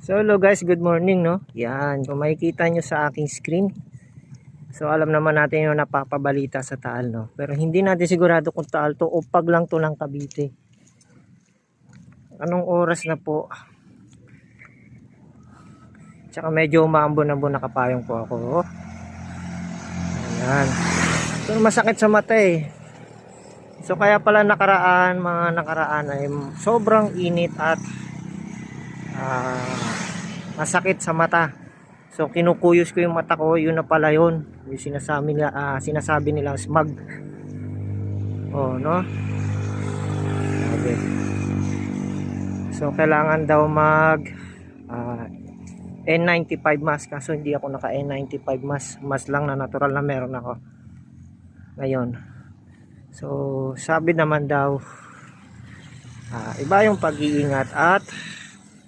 So hello guys, good morning no. Yan, kung makikita nyo sa aking screen. So alam naman natin yung napapabalita sa Taal no. Pero hindi natin sigurado kung Taal to o pag lang to ng Cavite. Anong oras na po? Tsaka medyo umaambon-ambon nakapayong po ako. Ayan. So masakit sa mata eh. So kaya pala mga nakaraan ay sobrang init at masakit sa mata. So kinukuyos ko yung mata ko, yun na pala yun. Yung sinasabi nila smog. Oh, no? Okay. So kailangan daw mag N95 mask, kaso hindi ako naka N95 mask lang na natural na meron ako ngayon. So sabi naman daw iba yung pag-iingat at